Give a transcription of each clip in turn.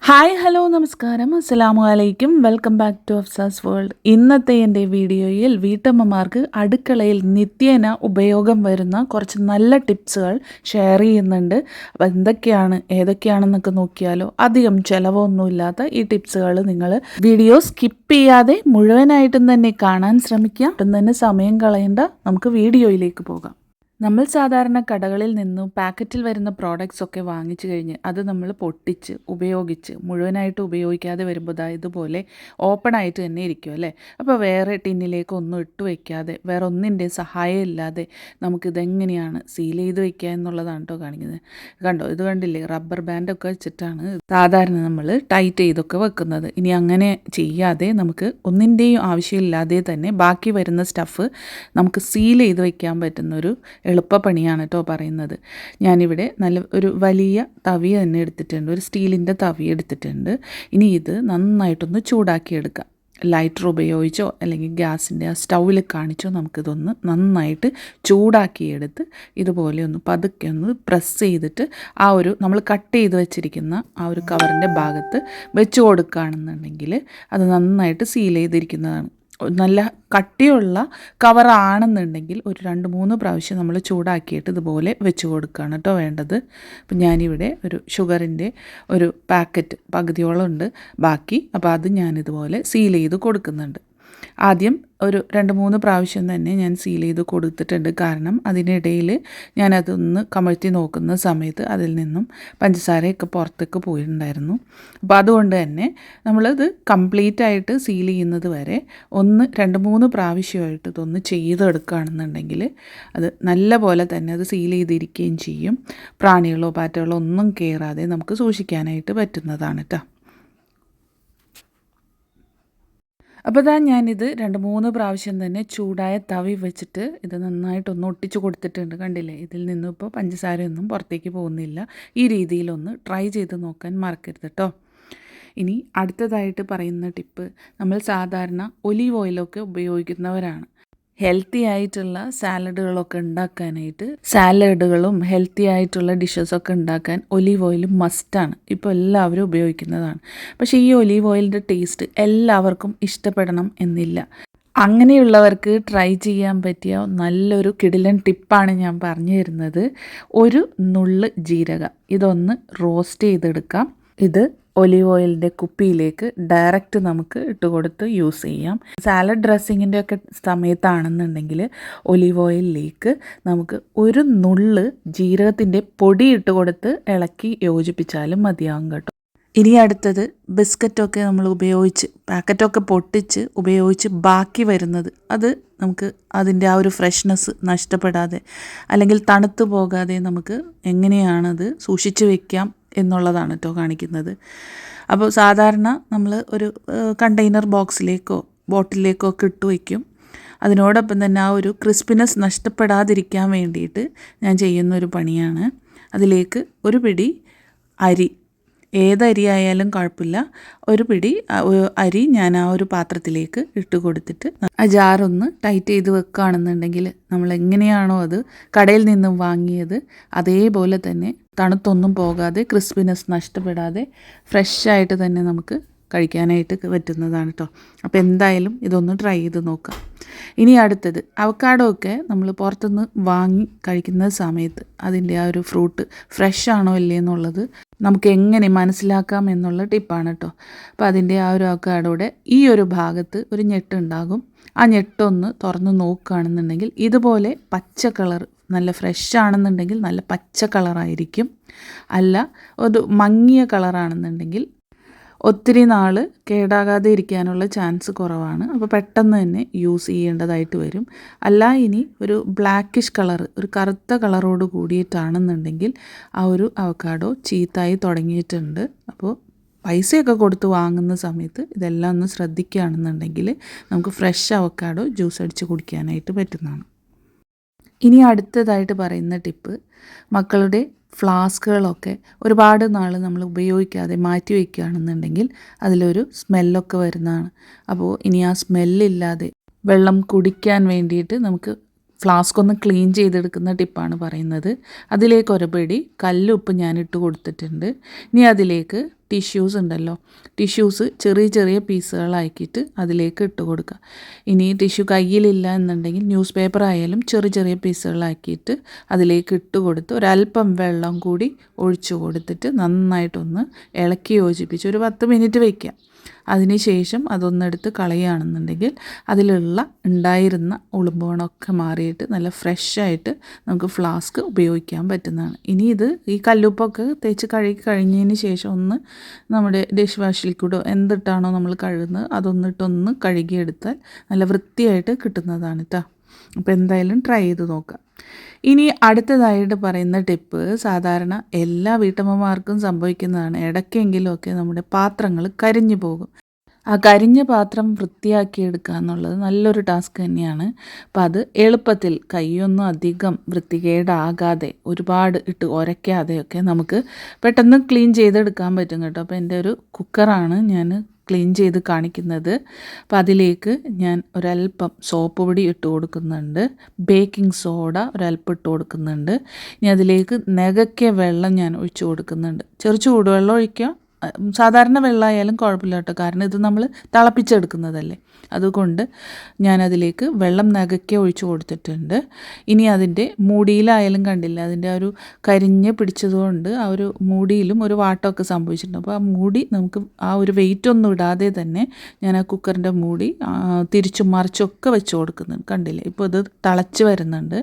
Hi hello നമസ്കാരം അസ്സലാമു അലൈക്കും welcome back to Afsa's world. ഇന്നത്തെ എൻ്റെ വീഡിയോയിൽ വീട്ടമ്മമാർക്ക് അടുക്കളയിൽ നിത്യേന ഉപയോഗം വരുന്ന കുറച്ച് നല്ല ടിപ്സുകൾ ഷെയർ ചെയ്യുന്നുണ്ട്. അപ്പോൾ എന്തൊക്കെയാണ് ഏതൊക്കെയാണെന്നൊക്കെ നോക്കിയാലോ. അധികം ചിലവൊന്നുമില്ലാത്ത ഈ ടിപ്സുകൾ നിങ്ങൾ വീഡിയോ സ്കിപ്പ് ചെയ്യാതെ മുഴുവനായിട്ടും തന്നെ കാണാൻ ശ്രമിക്കുക. ഒട്ടും തന്നെ സമയം കളയേണ്ട, നമുക്ക് വീഡിയോയിലേക്ക് പോകാം. നമ്മൾ സാധാരണ കടകളിൽ നിന്നും പാക്കറ്റിൽ വരുന്ന പ്രോഡക്റ്റ്സ് ഒക്കെ വാങ്ങിച്ചു കഴിഞ്ഞ് അത് നമ്മൾ പൊട്ടിച്ച് ഉപയോഗിച്ച് മുഴുവനായിട്ട് ഉപയോഗിക്കാതെ വരുമ്പോൾ ഇതുപോലെ ഓപ്പൺ ആയിട്ട് തന്നെ ഇരിക്കും അല്ലേ. അപ്പോൾ വേറെ ടിന്നിലേക്ക് ഒന്നും ഇട്ട് വയ്ക്കാതെ വേറെ ഒന്നിൻ്റെ സഹായം ഇല്ലാതെ നമുക്കിതെങ്ങനെയാണ് സീൽ ചെയ്ത് വയ്ക്കുക എന്നുള്ളതാണ് കേട്ടോ കാണിക്കുന്നത്. കണ്ടോ, ഇത് കണ്ടില്ലേ, റബ്ബർ ബാൻഡൊക്കെ വെച്ചിട്ടാണ് സാധാരണ നമ്മൾ ടൈറ്റ് ചെയ്തൊക്കെ വെക്കുന്നത്. ഇനി അങ്ങനെ ചെയ്യാതെ നമുക്ക് ഒന്നിൻ്റെയും ആവശ്യമില്ലാതെ തന്നെ ബാക്കി വരുന്ന സ്റ്റഫ് നമുക്ക് സീൽ ചെയ്ത് വയ്ക്കാൻ പറ്റുന്നൊരു എളുപ്പപ്പണിയാണ് കേട്ടോ പറയുന്നത്. ഞാനിവിടെ നല്ല ഒരു വലിയ തവി തന്നെ എടുത്തിട്ടുണ്ട്, ഒരു സ്റ്റീലിൻ്റെ തവി എടുത്തിട്ടുണ്ട്. ഇനി ഇത് നന്നായിട്ടൊന്ന് ചൂടാക്കിയെടുക്കാം. ലൈറ്റർ ഉപയോഗിച്ചോ അല്ലെങ്കിൽ ഗ്യാസിൻ്റെ ആ സ്റ്റൗവിൽ കാണിച്ചോ നമുക്കിതൊന്ന് നന്നായിട്ട് ചൂടാക്കിയെടുത്ത് ഇതുപോലെ ഒന്ന് പതുക്കെ ഒന്ന് പ്രസ് ചെയ്തിട്ട് നമ്മൾ കട്ട് ചെയ്ത് വെച്ചിരിക്കുന്ന ആ ഒരു കവറിൻ്റെ ഭാഗത്ത് വെച്ച് കൊടുക്കുകയാണെന്നുണ്ടെങ്കിൽ അത് നന്നായിട്ട് സീൽ ചെയ്തിരിക്കുന്നതാണ്. നല്ല കട്ടിയുള്ള കവറാണെന്നുണ്ടെങ്കിൽ ഒരു 2-3 പ്രാവശ്യം നമ്മൾ ചൂടാക്കിയിട്ട് ഇതുപോലെ വെച്ച് കൊടുക്കുകയാണ് കേട്ടോ വേണ്ടത്. അപ്പം ഞാനിവിടെ ഒരു ഷുഗറിൻ്റെ ഒരു പാക്കറ്റ് പകുതിയോളം ഉണ്ട് ബാക്കി. അപ്പോൾ അത് ഞാനിതുപോലെ സീൽ ചെയ്ത് കൊടുക്കുന്നുണ്ട്. ആദ്യം ഒരു 2-3 പ്രാവശ്യം തന്നെ ഞാൻ സീൽ ചെയ്ത് കൊടുത്തിട്ടുണ്ട്. കാരണം അതിനിടയിൽ ഞാനതൊന്ന് കമഴ്ത്തി നോക്കുന്ന സമയത്ത് അതിൽ നിന്നും പഞ്ചസാരയൊക്കെ പുറത്തേക്ക് പോയിട്ടുണ്ടായിരുന്നു. അപ്പോൾ അതുകൊണ്ട് തന്നെ നമ്മളത് കംപ്ലീറ്റ് ആയിട്ട് സീൽ ചെയ്യുന്നത് വരെ 2-3 പ്രാവശ്യമായിട്ട് ഇതൊന്ന് ചെയ്തെടുക്കുകയാണെന്നുണ്ടെങ്കിൽ അത് നല്ല പോലെ തന്നെ അത് സീൽ ചെയ്തിരിക്കുകയും ചെയ്യും. പ്രാണികളോ പാറ്റകളോ ഒന്നും കയറാതെ നമുക്ക് സൂക്ഷിക്കാനായിട്ട് പറ്റുന്നതാണ് കേട്ടോ. അപ്പോൾ ഞാനിത് 2-3 പ്രാവശ്യം തന്നെ ചൂടായ തവി വെച്ചിട്ട് ഇത് നന്നായിട്ടൊന്ന് ഒട്ടിച്ച് കൊടുത്തിട്ടുണ്ട്. കണ്ടില്ലേ, ഇതിൽ നിന്നും ഇപ്പോൾ പഞ്ചസാരയൊന്നും പുറത്തേക്ക് പോകുന്നില്ല. ഈ രീതിയിലൊന്ന് ട്രൈ ചെയ്ത് നോക്കാൻ മറക്കരുത് കേട്ടോ. ഇനി അടുത്തതായിട്ട് പറയുന്ന ടിപ്പ്, നമ്മൾ സാധാരണ ഒലീവ് ഓയിലൊക്കെ ഉപയോഗിക്കുന്നവരാണ്. ഹെൽത്തി ആയിട്ടുള്ള സാലഡുകളൊക്കെ ഉണ്ടാക്കാനായിട്ട്, സാലഡുകളും ഹെൽത്തി ആയിട്ടുള്ള ഡിഷസൊക്കെ ഉണ്ടാക്കാൻ ഒലീവ് ഓയിൽ മസ്റ്റാണ്. ഇപ്പോൾ എല്ലാവരും ഉപയോഗിക്കുന്നതാണ്. പക്ഷേ ഈ ഒലീവ് ഓയിലിൻ്റെ ടേസ്റ്റ് എല്ലാവർക്കും ഇഷ്ടപ്പെടണം എന്നില്ല. അങ്ങനെയുള്ളവർക്ക് ട്രൈ ചെയ്യാൻ പറ്റിയ നല്ലൊരു കിടിലൻ ടിപ്പാണ് ഞാൻ പറഞ്ഞു തരുന്നത്. ഒരു നുള്ള് ജീരകം ഇതൊന്ന് റോസ്റ്റ് ചെയ്തെടുക്കാം. ഇത് ഒലീവ് ഓയിലിൻ്റെ കുപ്പിയിലേക്ക് ഡയറക്റ്റ് നമുക്ക് ഇട്ട് കൊടുത്ത് യൂസ് ചെയ്യാം. സാലഡ് ഡ്രസ്സിങ്ങിൻ്റെ ഒക്കെ സമയത്താണെന്നുണ്ടെങ്കിൽ ഒലീവ് ഓയിലിലേക്ക് നമുക്ക് ഒരു നുള്ള് ജീരകത്തിൻ്റെ പൊടി ഇട്ട് കൊടുത്ത് ഇളക്കി യോജിപ്പിച്ചാലും മതിയാകും കേട്ടോ. ഇനി അടുത്തത്, ബിസ്ക്കറ്റൊക്കെ നമ്മൾ ഉപയോഗിച്ച് പാക്കറ്റൊക്കെ പൊട്ടിച്ച് ഉപയോഗിച്ച് ബാക്കി വരുന്നത് അത് നമുക്ക് അതിൻ്റെ ആ ഒരു ഫ്രഷ്നെസ് നഷ്ടപ്പെടാതെ അല്ലെങ്കിൽ തണുത്ത് പോകാതെ നമുക്ക് എങ്ങനെയാണത് സൂക്ഷിച്ച് വെക്കാം എന്നുള്ളതാണ് കേട്ടോ കാണിക്കുന്നത്. അപ്പോൾ സാധാരണ നമ്മൾ ഒരു കണ്ടെയ്നർ ബോക്സിലേക്കോ ബോട്ടിലേക്കോ ഒക്കെ ഇട്ട് വയ്ക്കും. അതിനോടൊപ്പം തന്നെ ആ ഒരു ക്രിസ്പിനെസ് നഷ്ടപ്പെടാതിരിക്കാൻ വേണ്ടിയിട്ട് ഞാൻ ചെയ്യുന്നൊരു പണിയാണ്. അതിലേക്ക് ഒരു പിടി അരി, ഏതരി ആയാലും കുഴപ്പമില്ല, ഒരു പിടി അരി ഞാൻ ആ ഒരു പാത്രത്തിലേക്ക് ഇട്ട് കൊടുത്തിട്ട് ആ ജാറൊന്ന് ടൈറ്റ് ചെയ്ത് വെക്കുകയാണെന്നുണ്ടെങ്കിൽ നമ്മൾ എങ്ങനെയാണോ അത് കടയിൽ നിന്നും വാങ്ങിയത് അതേപോലെ തന്നെ തണുത്തൊന്നും പോകാതെ ക്രിസ്പിനെസ് നഷ്ടപ്പെടാതെ ഫ്രഷായിട്ട് തന്നെ നമുക്ക് കഴിക്കാനായിട്ട് പറ്റുന്നതാണ് കേട്ടോ. അപ്പോൾ എന്തായാലും ഇതൊന്ന് ട്രൈ ചെയ്ത് നോക്കാം. ഇനി അടുത്തത്, അവക്കാഡോ ഒക്കെ നമ്മൾ പുറത്തുനിന്ന് വാങ്ങി കഴിക്കുന്ന സമയത്ത് അതിൻ്റെ ആ ഒരു ഫ്രൂട്ട് ഫ്രഷ് ആണോ ഇല്ലേ എന്നുള്ളത് നമുക്ക് എങ്ങനെ മനസ്സിലാക്കാം എന്നുള്ള ടിപ്പാണ് കേട്ടോ. അപ്പോൾ അതിൻ്റെ ആ ഒരു അവക്കാഡോയുടെ ഈ ഒരു ഭാഗത്ത് ഒരു ഞെട്ടുണ്ടാകും. ആ ഞെട്ടൊന്ന് തുറന്ന് നോക്കുകയാണെന്നുണ്ടെങ്കിൽ ഇതുപോലെ പച്ച കളർ, നല്ല ഫ്രഷ് ആണെന്നുണ്ടെങ്കിൽ നല്ല പച്ച കളറായിരിക്കും. അല്ല ഒരു മങ്ങിയ കളറാണെന്നുണ്ടെങ്കിൽ ഒത്തിരി നാൾ കേടാകാതെ ഇരിക്കാനുള്ള ചാൻസ് കുറവാണ്. അപ്പോൾ പെട്ടെന്ന് തന്നെ യൂസ് ചെയ്യേണ്ടതായിട്ട് വരും. അല്ല ഇനി ഒരു ബ്ലാക്കിഷ് കളർ, ഒരു കറുത്ത കളറോട് കൂടിയിട്ടാണെന്നുണ്ടെങ്കിൽ ആ ഒരു അവക്കാഡോ ചീത്തായി തുടങ്ങിയിട്ടുണ്ട്. അപ്പോൾ പൈസയൊക്കെ കൊടുത്ത് വാങ്ങുന്ന സമയത്ത് ഇതെല്ലാം ഒന്ന് ശ്രദ്ധിക്കുകയാണെന്നുണ്ടെങ്കിൽ നമുക്ക് ഫ്രഷ് അവക്കാഡോ ജ്യൂസ് അടിച്ച് കുടിക്കാനായിട്ട് പറ്റുന്നതാണ്. ഇനി അടുത്തതായിട്ട് പറയുന്ന ടിപ്പ്, മക്കളുടെ ഫ്ലാസ്കുകളൊക്കെ ഒരുപാട് നാൾ നമ്മൾ ഉപയോഗിക്കാതെ മാറ്റി വയ്ക്കുകയാണെന്നുണ്ടെങ്കിൽ അതിലൊരു സ്മെല്ലൊക്കെ വരുന്നതാണ്. അപ്പോൾ ഇനി ആ സ്മെല്ലില്ലാതെ വെള്ളം കുടിക്കാൻ വേണ്ടിയിട്ട് നമുക്ക് ഫ്ലാസ്ക് ഒന്ന് ക്ലീൻ ചെയ്തെടുക്കുന്ന ടിപ്പാണ് പറയുന്നത്. അതിലേക്ക് ഒരു പിടി കല്ലുപ്പ് ഞാൻ ഇട്ട് കൊടുത്തിട്ടുണ്ട്. ഇനി അതിലേക്ക് ടിഷ്യൂസ് ഉണ്ടല്ലോ, ടിഷ്യൂസ് ചെറിയ ചെറിയ പീസുകളാക്കിയിട്ട് അതിലേക്ക് ഇട്ട് കൊടുക്കുക. ഇനി ടിഷ്യൂ കയ്യിലില്ല എന്നുണ്ടെങ്കിൽ ന്യൂസ് പേപ്പർ ആയാലും ചെറിയ ചെറിയ പീസുകളാക്കിയിട്ട് അതിലേക്ക് ഇട്ട് കൊടുത്ത് ഒരല്പം വെള്ളം കൂടി ഒഴിച്ചു കൊടുത്തിട്ട് നന്നായിട്ടൊന്ന് ഇളക്കി യോജിപ്പിച്ച് ഒരു 10 മിനിറ്റ് വയ്ക്കുക. അതിനുശേഷം അതൊന്നെടുത്ത് കളയുകയാണെന്നുണ്ടെങ്കിൽ അതിലുള്ള ഉണ്ടായിരുന്ന ഉളുമ്പോണമൊക്കെ മാറിയിട്ട് നല്ല ഫ്രഷായിട്ട് നമുക്ക് ഫ്ലാസ്ക് ഉപയോഗിക്കാൻ പറ്റുന്നതാണ്. ഇനി ഇത് ഈ കല്ലുപ്പൊക്കെ തേച്ച് കഴുകി കഴിഞ്ഞതിന് ശേഷം ഒന്ന് നമ്മുടെ ഡിഷ് വാഷ് ലിക്വിഡോ എന്തിട്ടാണോ നമ്മൾ കഴുകുന്നത് അതൊന്നിട്ടൊന്ന് കഴുകിയെടുത്താൽ നല്ല വൃത്തിയായിട്ട് കിട്ടുന്നതാണ് കേട്ടോ. അപ്പോൾ എന്തായാലും ട്രൈ ചെയ്ത് നോക്കാം. ഇനി അടുത്തതായിട്ട് പറയുന്ന ടിപ്പ് സാധാരണ എല്ലാ വീട്ടമ്മമാർക്കും സംഭവിക്കുന്നതാണ്. ഇടയ്ക്കെങ്കിലുമൊക്കെ നമ്മുടെ പാത്രങ്ങൾ കരിഞ്ഞു പോകും. ആ കരിഞ്ഞ പാത്രം വൃത്തിയാക്കിയെടുക്കുക എന്നുള്ളത് നല്ലൊരു ടാസ്ക് തന്നെയാണ്. അപ്പം അത് എളുപ്പത്തിൽ കൈയൊന്നും അധികം വൃത്തികേടാകാതെ ഒരുപാട് ഇട്ട് ഉരയ്ക്കാതെയൊക്കെ നമുക്ക് പെട്ടെന്ന് ക്ലീൻ ചെയ്തെടുക്കാൻ പറ്റും കേട്ടോ. അപ്പോൾ എൻ്റെ ഒരു കുക്കറാണ് ഞാൻ ക്ലീൻ ചെയ്ത് കാണിക്കുന്നത്. അപ്പോൾ അതിലേക്ക് ഞാൻ ഒരല്പം സോപ്പ് പൊടി ഇട്ട് കൊടുക്കുന്നുണ്ട്, ബേക്കിംഗ് സോഡ ഒരല്പം ഇട്ട് കൊടുക്കുന്നുണ്ട്. ഇനി അതിലേക്ക് നികയ്ക്കിയ വെള്ളം ഞാൻ ഒഴിച്ച് കൊടുക്കുന്നുണ്ട്. ചെറു ചൂടുവെള്ളം ഒഴിക്കുക, സാധാരണ വെള്ളമായാലും കുഴപ്പമില്ല കേട്ടോ, കാരണം ഇത് നമ്മൾ തിളപ്പിച്ചെടുക്കുന്നതല്ലേ. അതുകൊണ്ട് ഞാനതിലേക്ക് വെള്ളം നകയ്ക്ക് ഒഴിച്ച് കൊടുത്തിട്ടുണ്ട്. ഇനി അതിൻ്റെ മൂടിയിലായാലും കണ്ടില്ല, അതിൻ്റെ ആ ഒരു കരിഞ്ഞ് പിടിച്ചതുകൊണ്ട് ആ ഒരു മൂടിയിലും ഒരു വാട്ടമൊക്കെ സംഭവിച്ചിട്ടുണ്ട്. അപ്പോൾ ആ മൂടി നമുക്ക് ആ ഒരു വെയിറ്റ് ഒന്നും ഇടാതെ തന്നെ ഞാൻ ആ കുക്കറിൻ്റെ മൂടി തിരിച്ചും മറിച്ചൊക്കെ വെച്ച് കൊടുക്കുന്നുണ്ട്. കണ്ടില്ലേ, ഇപ്പോൾ ഇത് തിളച്ച് വരുന്നുണ്ട്.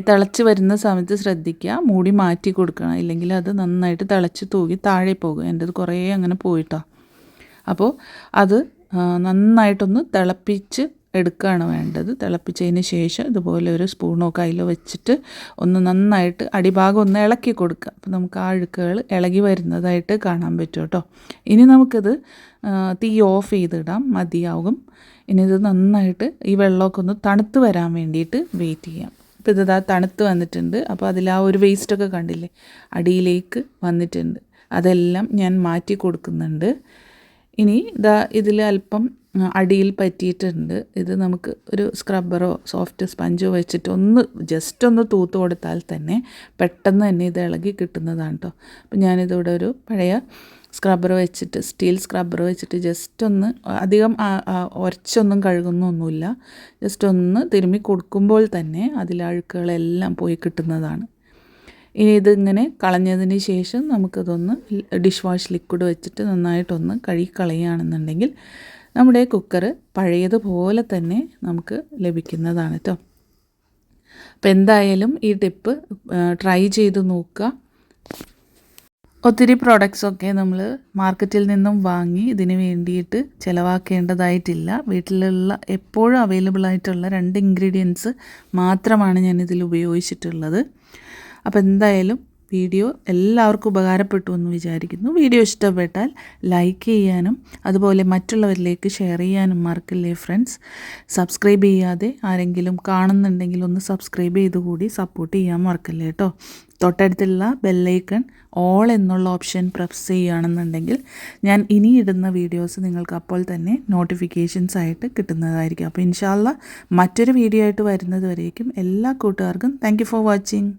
തിളച്ച് വരുന്ന സമയത്ത് ശ്രദ്ധിക്കുക, മൂടി മാറ്റി കൊടുക്കണം, ഇല്ലെങ്കിൽ അത് നന്നായിട്ട് തിളച്ച് തൂകി താഴെ പോകും. എൻ്റെത് കുറേ അങ്ങനെ പോയിട്ടോ. അപ്പോൾ അത് നന്നായിട്ടൊന്ന് തിളപ്പിച്ച് എടുക്കുകയാണ് വേണ്ടത്. തിളപ്പിച്ചതിന് ശേഷം ഇതുപോലെ ഒരു സ്പൂണോ കയ്യിലോ വെച്ചിട്ട് ഒന്ന് നന്നായിട്ട് അടിഭാഗം ഒന്ന് ഇളക്കി കൊടുക്കുക. അപ്പോൾ നമുക്ക് ആ അഴുക്കുകൾ ഇളകി വരുന്നതായിട്ട് കാണാൻ പറ്റും കേട്ടോ. ഇനി നമുക്കിത് തീ ഓഫ് ചെയ്തിടാം, മതിയാകും. ഇനി ഇത് നന്നായിട്ട് ഈ വെള്ളമൊക്കെ ഒന്ന് തണുത്ത് വരാൻ വേണ്ടിയിട്ട് വെയിറ്റ് ചെയ്യാം. ഇപ്പോൾ ഇത് തണുത്ത് വന്നിട്ടുണ്ട്. അപ്പോൾ അതിൽ ആ ഒരു വേസ്റ്റൊക്കെ കണ്ടില്ലേ അടിയിലേക്ക് വന്നിട്ടുണ്ട്, അതെല്ലാം ഞാൻ മാറ്റി കൊടുക്കുന്നുണ്ട്. ഇനി ഇതിൽ അല്പം അടിയിൽ പറ്റിയിട്ടുണ്ട്. ഇത് നമുക്ക് ഒരു സ്ക്രബ്ബറോ സോഫ്റ്റ് സ്പഞ്ചോ വെച്ചിട്ട് ജസ്റ്റ് ഒന്ന് തൂത്ത് കൊടുത്താൽ തന്നെ പെട്ടെന്ന് തന്നെ ഇത് ഇളകി കിട്ടുന്നതാണ് കേട്ടോ. അപ്പോൾ ഞാനിതിവിടെ ഒരു പഴയ സ്ക്രബ്ബർ വെച്ചിട്ട്, സ്റ്റീൽ സ്ക്രബ്ബർ വെച്ചിട്ട് ജസ്റ്റ് ഒന്ന്, അധികം ഉരച്ചൊന്നും കഴുകുന്നൊന്നുമില്ല, ജസ്റ്റ് ഒന്ന് തിരുമ്മി കൊടുക്കുമ്പോൾ തന്നെ അതിലെ അഴുക്കുകളെല്ലാം പോയി കിട്ടുന്നതാണ്. ഇനി ഇതിങ്ങനെ കളഞ്ഞതിന് ശേഷം നമുക്കതൊന്ന് ഡിഷ് വാഷ് ലിക്വിഡ് വെച്ചിട്ട് നന്നായിട്ടൊന്ന് കഴുകിക്കളയുകയാണെന്നുണ്ടെങ്കിൽ നമ്മുടെ കുക്കർ പഴയതുപോലെ തന്നെ നമുക്ക് ലഭിക്കുന്നതാണ് കേട്ടോ. അപ്പോൾ എന്തായാലും ഈ ടിപ്പ് ട്രൈ ചെയ്ത് നോക്കുക. ഒത്തിരി പ്രോഡക്റ്റ്സൊക്കെ നമ്മൾ മാർക്കറ്റിൽ നിന്നും വാങ്ങി ഇതിന് വേണ്ടിയിട്ട് ചിലവാക്കേണ്ടതായിട്ടില്ല. വീട്ടിലുള്ള എപ്പോഴും അവൈലബിൾ ആയിട്ടുള്ള 2 ഇൻഗ്രീഡിയൻസ് മാത്രമാണ് ഞാനിതിൽ ഉപയോഗിച്ചിട്ടുള്ളത്. അപ്പോൾ എന്തായാലും വീഡിയോ എല്ലാവർക്കും ഉപകാരപ്പെട്ടു എന്ന് വിചാരിക്കുന്നു. വീഡിയോ ഇഷ്ടപ്പെട്ടാൽ ലൈക്ക് ചെയ്യാനും അതുപോലെ മറ്റുള്ളവരിലേക്ക് ഷെയർ ചെയ്യാനും മറക്കില്ലേ ഫ്രണ്ട്സ്. സബ്സ്ക്രൈബ് ചെയ്യാതെ ആരെങ്കിലും കാണുന്നുണ്ടെങ്കിൽ ഒന്ന് സബ്സ്ക്രൈബ് ചെയ്ത് കൂടി സപ്പോർട്ട് ചെയ്യാൻ മറക്കല്ലേ കേട്ടോ. തൊട്ടടുത്തുള്ള ബെല്ലൈക്കൺ ഓൾ എന്നുള്ള ഓപ്ഷൻ പ്രസ് ചെയ്യുകയാണെന്നുണ്ടെങ്കിൽ ഞാൻ ഇനി ഇടുന്ന വീഡിയോസ് നിങ്ങൾക്ക് അപ്പോൾ തന്നെ നോട്ടിഫിക്കേഷൻസ് ആയിട്ട് കിട്ടുന്നതായിരിക്കും. അപ്പോൾ ഇൻഷാ അല്ലാഹ് മറ്റൊരു വീഡിയോ ആയിട്ട് വരുന്നത് വരേക്കും എല്ലാ കൂട്ടുകാർക്കും താങ്ക് യു ഫോർ വാച്ചിങ്.